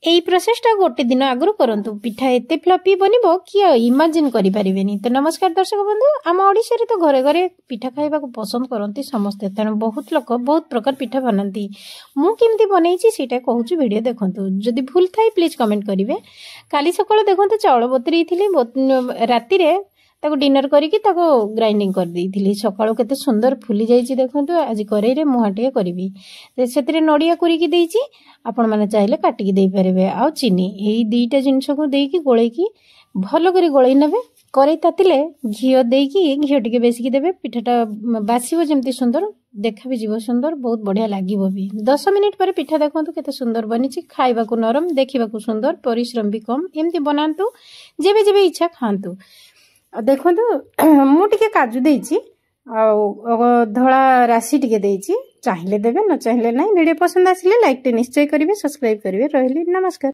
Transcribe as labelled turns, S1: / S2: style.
S1: यही प्रोसेसटा गोटे दिन आगु करंतु पिठा एते फ्लफी बनिबो कि इमेजिन करि परिबेनी। तो नमस्कार दर्शक बंधु, आम ओडिशा रे तो घरे घरे पिठा खाइबा को पसंद करंती समस्ते, तेणु बहुत लोक बहुत प्रकार पिठा बनाती। मु केमती बनैछि सेटा कहूछु, वीडियो देखंतु। जदि भूल थाई प्लीज कमेंट करिवे। काली सकाळ देखंतु चाउल बतरी थिली, राति रे ताको डिनर करिकि ताको ग्राइंडिंग कर देइथिली। सकाळो केते सुंदर फुली जाईछि देखंतु। आज करेई रे मुहाटिए करिवि। सेतिरे नडिया कुरिकि देइछि, आपण माने चाहिले काटिकि देइ परिबे। आ चीनी एई दुईटा जिंस को देइकि गोळेइकि भलो करी गोळेइ नेबे। करेई तातिले घियो देइकि घियो टिके बेसिकि देबे। पिठाटा बासिबो जेमति सुंदर देखा भी जीव सुंदर, बहुत बढ़िया लागिबो भी। 10 मिनिट पर पिठा देखंतु केते सुंदर बनिछि। खाइबा को नरम, देखिबा को सुंदर, परिश्रम भी कम। एमति बनांतु, जेबे जेबे इच्छा खांतु। देखंतु मु टिके काजू देइछि, आ धळा राशि टिके देइछि। चाहिले देबे, न चाहिले नाही। वीडियो पसंद आसिले लाइक टे निश्चय करिवे, सब्सक्राइब करिवे। रहिली नमस्कार।